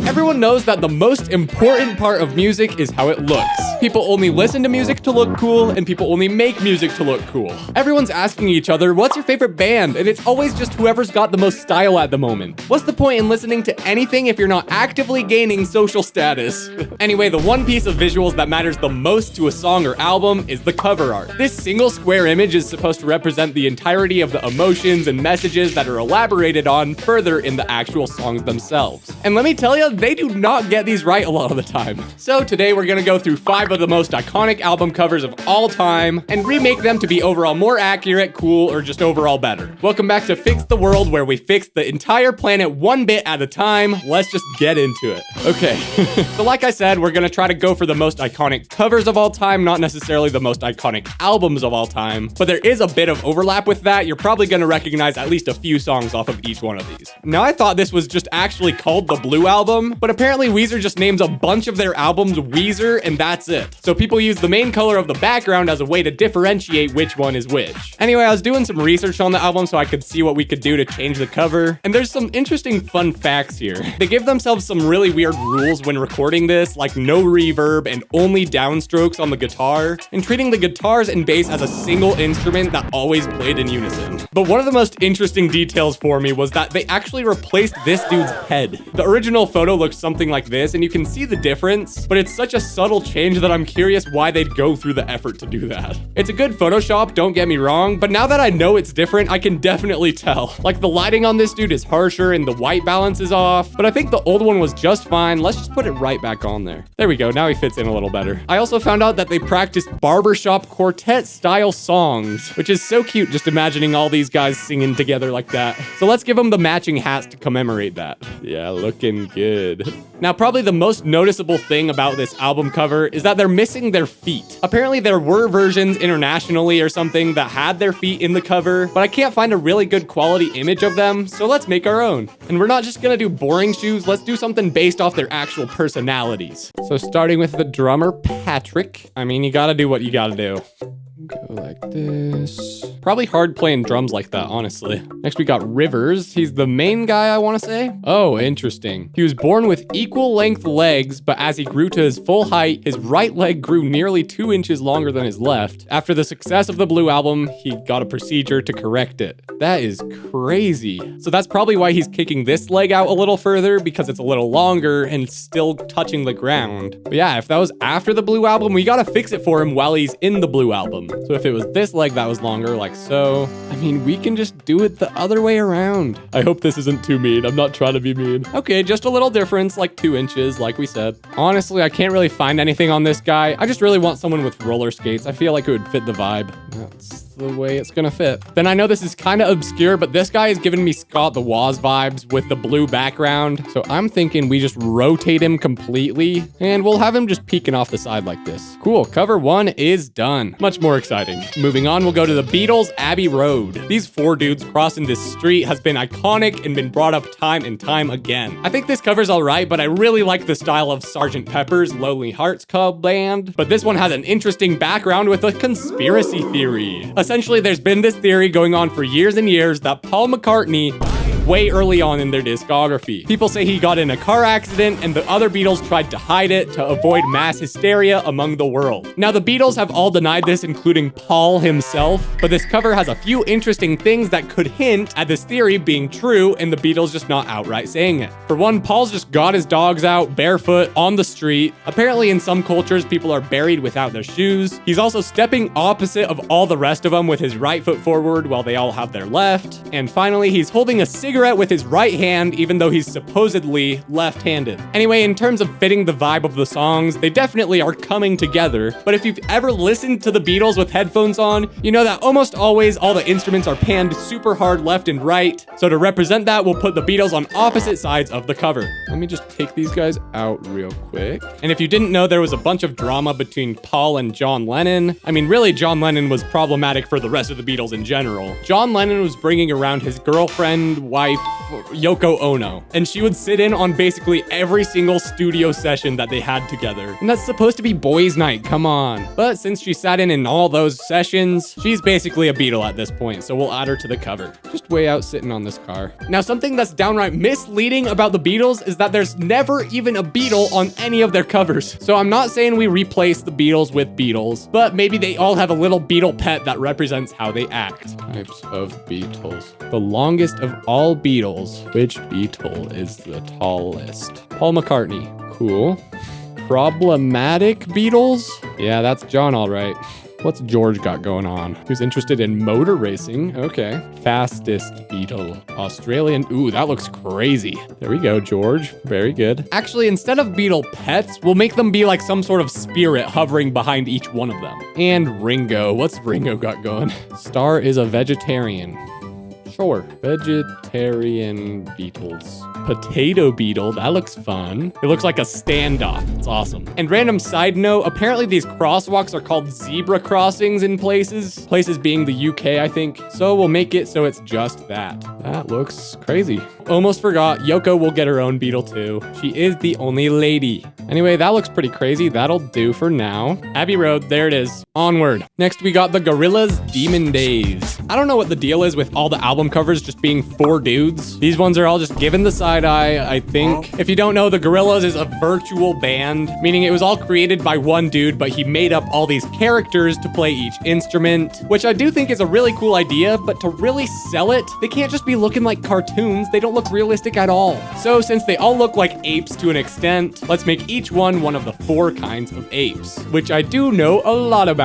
Everyone knows that the most important part of music is how it looks. People only listen to music to look cool, and people only make music to look cool. Everyone's asking each other, what's your favorite band? And it's always just whoever's got the most style at the moment. What's the point in listening to anything if you're not actively gaining social status? Anyway, the one piece of visuals that matters the most to a song or album is the cover art. This single square image is supposed to represent the entirety of the emotions and messages that are elaborated on further in the actual songs themselves. And let me tell you, they do not get these right a lot of the time. So today we're gonna go through 5 of the most iconic album covers of all time and remake them to be overall more accurate, cool, or just overall better. Welcome back to Fix the World, where we fix the entire planet one bit at a time. Let's just get into it. Okay, so like I said, we're gonna try to go for the most iconic covers of all time, not necessarily the most iconic albums of all time, but there is a bit of overlap with that. You're probably gonna recognize at least a few songs off of each one of these. Now, I thought this was just actually called the Blue Album, but apparently Weezer just names a bunch of their albums Weezer, and that's it. So people use the main color of the background as a way to differentiate which one is which. Anyway, I was doing some research on the album so I could see what we could do to change the cover, and there's some interesting fun facts here. They give themselves some really weird rules when recording this, like no reverb and only downstrokes on the guitar, and treating the guitars and bass as a single instrument that always played in unison. But one of the most interesting details for me was that they actually replaced this dude's head. The original photo looks something like this, and you can see the difference, but it's such a subtle change that I'm curious why they'd go through the effort to do that. It's a good Photoshop, don't get me wrong, but now that I know it's different, I can definitely tell. Like, the lighting on this dude is harsher and the white balance is off, but I think the old one was just fine. Let's just put it right back on there. There we go, now he fits in a little better. I also found out that they practiced barbershop quartet style songs, which is so cute just imagining all these guys singing together like that. So let's give them the matching hats to commemorate that. Yeah, looking good. Now, probably the most noticeable thing about this album cover is that they're missing their feet. Apparently there were versions internationally or something that had their feet in the cover, but I can't find a really good quality image of them, so let's make our own. And we're not just gonna do boring shoes, let's do something based off their actual personalities. So starting with the drummer, Patrick. I mean, you gotta do what you gotta do. Go like this. Probably hard playing drums like that, honestly. Next we got Rivers. He's the main guy, I want to say. Oh, interesting. He was born with equal length legs, but as he grew to his full height, his right leg grew nearly 2 inches longer than his left. After the success of the Blue Album, he got a procedure to correct it. That is crazy. So that's probably why he's kicking this leg out a little further, because it's a little longer and still touching the ground. But yeah, if that was after the Blue Album, we gotta fix it for him while he's in the Blue Album. So if it was this leg that was longer, like so, I mean, we can just do it the other way around. I hope this isn't too mean. I'm not trying to be mean. Okay, just a little difference, like 2 inches, like we said. Honestly, I can't really find anything on this guy. I just really want someone with roller skates. I feel like it would fit the vibe. That's the way it's gonna fit. Then I know this is kind of obscure, but this guy is giving me Scott the Woz vibes with the blue background. So I'm thinking we just rotate him completely and we'll have him just peeking off the side like this. Cool, cover 1 is done. Much more exciting. Moving on, we'll go to the Beatles' Abbey Road. These 4 dudes crossing this street has been iconic and been brought up time and time again. I think this cover's all right, but I really like the style of Sgt. Pepper's Lonely Hearts Club Band. But this one has an interesting background with a conspiracy theory. Essentially, there's been this theory going on for years and years that Paul McCartney way early on in their discography. People say he got in a car accident and the other Beatles tried to hide it to avoid mass hysteria among the world. Now, the Beatles have all denied this, including Paul himself, but this cover has a few interesting things that could hint at this theory being true and the Beatles just not outright saying it. For one, Paul's just got his dogs out barefoot on the street. Apparently, in some cultures, people are buried without their shoes. He's also stepping opposite of all the rest of them with his right foot forward while they all have their left. And finally, he's holding a cigarette with his right hand, even though he's supposedly left-handed. Anyway, in terms of fitting the vibe of the songs, they definitely are coming together. But if you've ever listened to the Beatles with headphones on, you know that almost always all the instruments are panned super hard left and right. So to represent that, we'll put the Beatles on opposite sides of the cover. Let me just take these guys out real quick. And if you didn't know, there was a bunch of drama between Paul and John Lennon. I mean, really, John Lennon was problematic for the rest of the Beatles in general. John Lennon was bringing around his girlfriend, wife, wife, Yoko Ono. And she would sit in on basically every single studio session that they had together. And that's supposed to be boys' night, come on. But since she sat in all those sessions, she's basically a Beatle at this point, so we'll add her to the cover. Just way out sitting on this car. Now, something that's downright misleading about the Beatles is that there's never even a Beatle on any of their covers. So I'm not saying we replace the Beatles with Beatles, but maybe they all have a little Beatle pet that represents how they act. Types of Beatles. The longest of all Beatles. Which Beatle is the tallest? Paul McCartney. Cool. Problematic Beatles? Yeah, that's John, all right. What's George got going on? Who's interested in motor racing? Okay. Fastest Beatle. Australian. Ooh, that looks crazy. There we go, George. Very good. Actually, instead of Beatle pets, we'll make them be like some sort of spirit hovering behind each one of them. And Ringo. What's Ringo got going? Star is a vegetarian. Sure. Vegetarian Beatles. Potato Beetle, that looks fun. It looks like a standoff. It's awesome. And random side note, apparently these crosswalks are called zebra crossings in places. Places being the UK, I think. So we'll make it so it's just that. That looks crazy. Almost forgot, Yoko will get her own Beetle too. She is the only lady. Anyway, that looks pretty crazy. That'll do for now. Abbey Road, there it is. Onward. Next, we got the Gorillaz Demon Days. I don't know what the deal is with all the album covers just being 4 dudes. These ones are all just given the side eye, I think. If you don't know, the Gorillaz is a virtual band, meaning it was all created by one dude, but he made up all these characters to play each instrument, which I do think is a really cool idea, but to really sell it, they can't just be looking like cartoons. They don't look realistic at all. So since they all look like apes to an extent, let's make each one of the 4 kinds of apes, which I do know a lot about.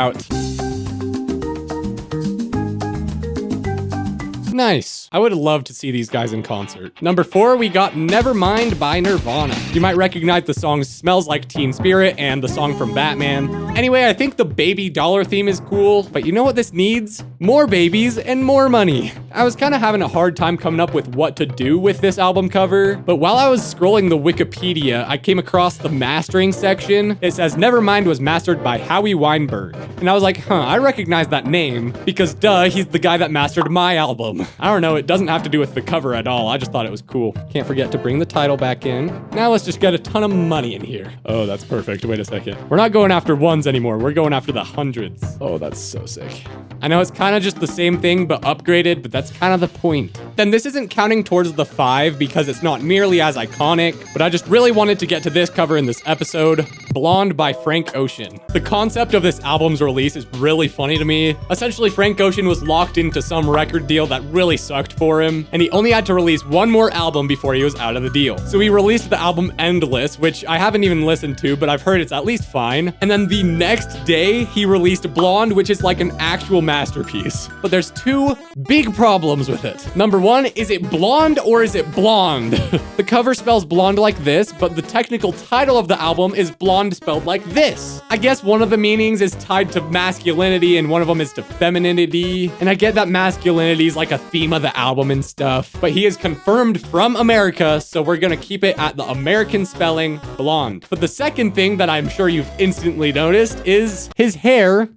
Nice. I would love to see these guys in concert. Number 4, we got Nevermind by Nirvana. You might recognize the song Smells Like Teen Spirit and the song from Batman. Anyway, I think the baby dollar theme is cool, but you know what this needs? More babies and more money. I was kind of having a hard time coming up with what to do with this album cover, but while I was scrolling the Wikipedia, I came across the mastering section. It says Nevermind was mastered by Howie Weinberg. And I was like, I recognize that name because duh, he's the guy that mastered my album. I don't know, it doesn't have to do with the cover at all. I just thought it was cool. Can't forget to bring the title back in. Now let's just get a ton of money in here. Oh, that's perfect. Wait a second. We're not going after ones anymore. We're going after the hundreds. Oh, that's so sick. I know it's kind of just the same thing, but upgraded, but that's kind of the point. Then this isn't counting towards the 5 because it's not nearly as iconic, but I just really wanted to get to this cover in this episode. Blonde by Frank Ocean. The concept of this album's release is really funny to me. Essentially, Frank Ocean was locked into some record deal that really sucked for him, and he only had to release one more album before he was out of the deal. So he released the album Endless, which I haven't even listened to, but I've heard it's at least fine. And then the next day, he released Blonde, which is like an actual masterpiece. But there's 2 big problems with it. Number 1, is it blonde or is it blonde? The cover spells blonde like this, but the technical title of the album is Blonde spelled like this. I guess one of the meanings is tied to masculinity and one of them is to femininity. And I get that masculinity is like a theme of the album and stuff, but he is confirmed from America, so we're gonna keep it at the American spelling, blonde. But the second thing that I'm sure you've instantly noticed is his hair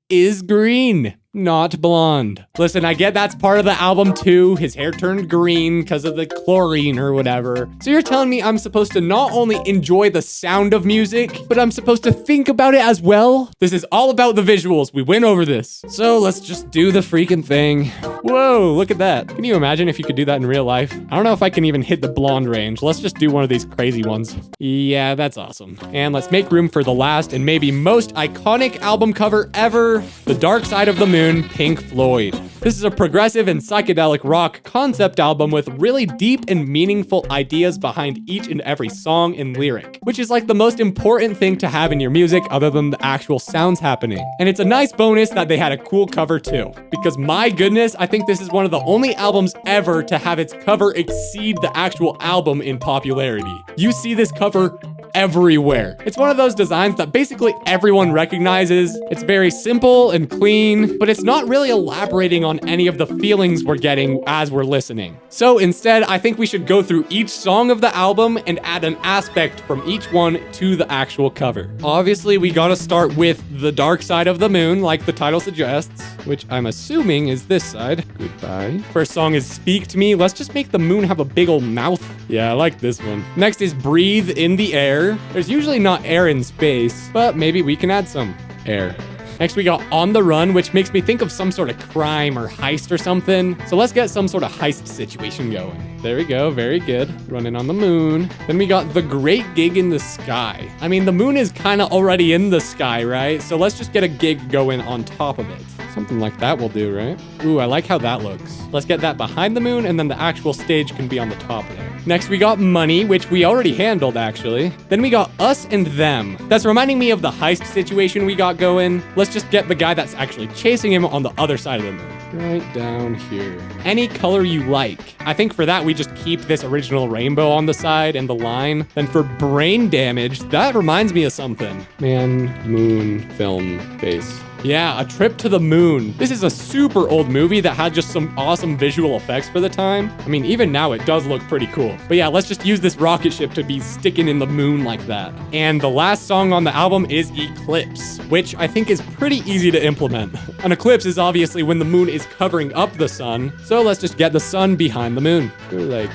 is green. Not blonde. Listen, I get that's part of the album too. His hair turned green because of the chlorine or whatever. So you're telling me I'm supposed to not only enjoy the sound of music, but I'm supposed to think about it as well? This is all about the visuals. We went over this. So let's just do the freaking thing. Whoa, look at that. Can you imagine if you could do that in real life? I don't know if I can even hit the blonde range. Let's just do one of these crazy ones. Yeah, that's awesome. And let's make room for the last and maybe most iconic album cover ever, The Dark Side of the Moon, Pink Floyd. This is a progressive and psychedelic rock concept album with really deep and meaningful ideas behind each and every song and lyric, which is like the most important thing to have in your music other than the actual sounds happening. And it's a nice bonus that they had a cool cover too, because my goodness, I think this is one of the only albums ever to have its cover exceed the actual album in popularity. You see this cover everywhere. It's one of those designs that basically everyone recognizes. It's very simple and clean, but it's not really elaborating on any of the feelings we're getting as we're listening. So instead, I think we should go through each song of the album and add an aspect from each one to the actual cover. Obviously, we gotta start with The Dark Side of the Moon, like the title suggests, which I'm assuming is this side. Goodbye. First song is Speak to Me. Let's just make the moon have a big old mouth. Yeah, I like this one. Next is Breathe in the Air. There's usually not air in space, but maybe we can add some air. Next, we got On the Run, which makes me think of some sort of crime or heist or something. So let's get some sort of heist situation going. There we go. Very good. Running on the moon. Then we got The Great Gig in the Sky. I mean, the moon is kind of already in the sky, right? So let's just get a gig going on top of it. Something like that will do, right? Ooh, I like how that looks. Let's get that behind the moon, and then the actual stage can be on the top of there. Next, we got Money, which we already handled, actually. Then we got Us and Them. That's reminding me of the heist situation we got going. Let's just get the guy that's actually chasing him on the other side of the moon. Right down here. Any color you like. I think for that, we just keep this original rainbow on the side and the line. Then for Brain Damage, that reminds me of something. Man, moon, film, face. Yeah, A Trip to the Moon. This is a super old movie that had just some awesome visual effects for the time. I mean, even now it does look pretty cool. But yeah, let's just use this rocket ship to be sticking in the moon like that. And the last song on the album is Eclipse, which I think is pretty easy to implement. An eclipse is obviously when the moon is covering up the sun. So let's just get the sun behind the moon. Go like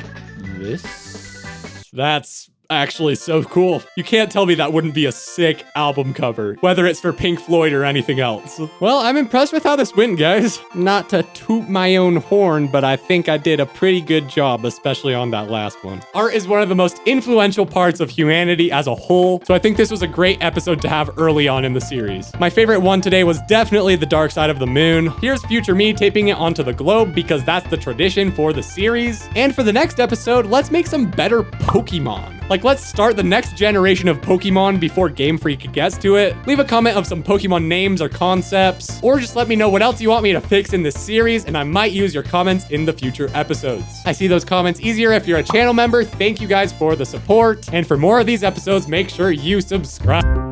this. That's actually so cool. You can't tell me that wouldn't be a sick album cover, whether it's for Pink Floyd or anything else. Well, I'm impressed with how this went, guys. Not to toot my own horn, but I think I did a pretty good job, especially on that last one. Art is one of the most influential parts of humanity as a whole, so I think this was a great episode to have early on in the series. My favorite one today was definitely The Dark Side of the Moon. Here's future me taping it onto the globe because that's the tradition for the series. And for the next episode, let's make some better Pokemon. Like, let's start the next generation of Pokemon before Game Freak gets to it. Leave a comment of some Pokemon names or concepts, or just let me know what else you want me to fix in this series, and I might use your comments in the future episodes. I see those comments easier if you're a channel member. Thank you guys for the support. And for more of these episodes, make sure you subscribe.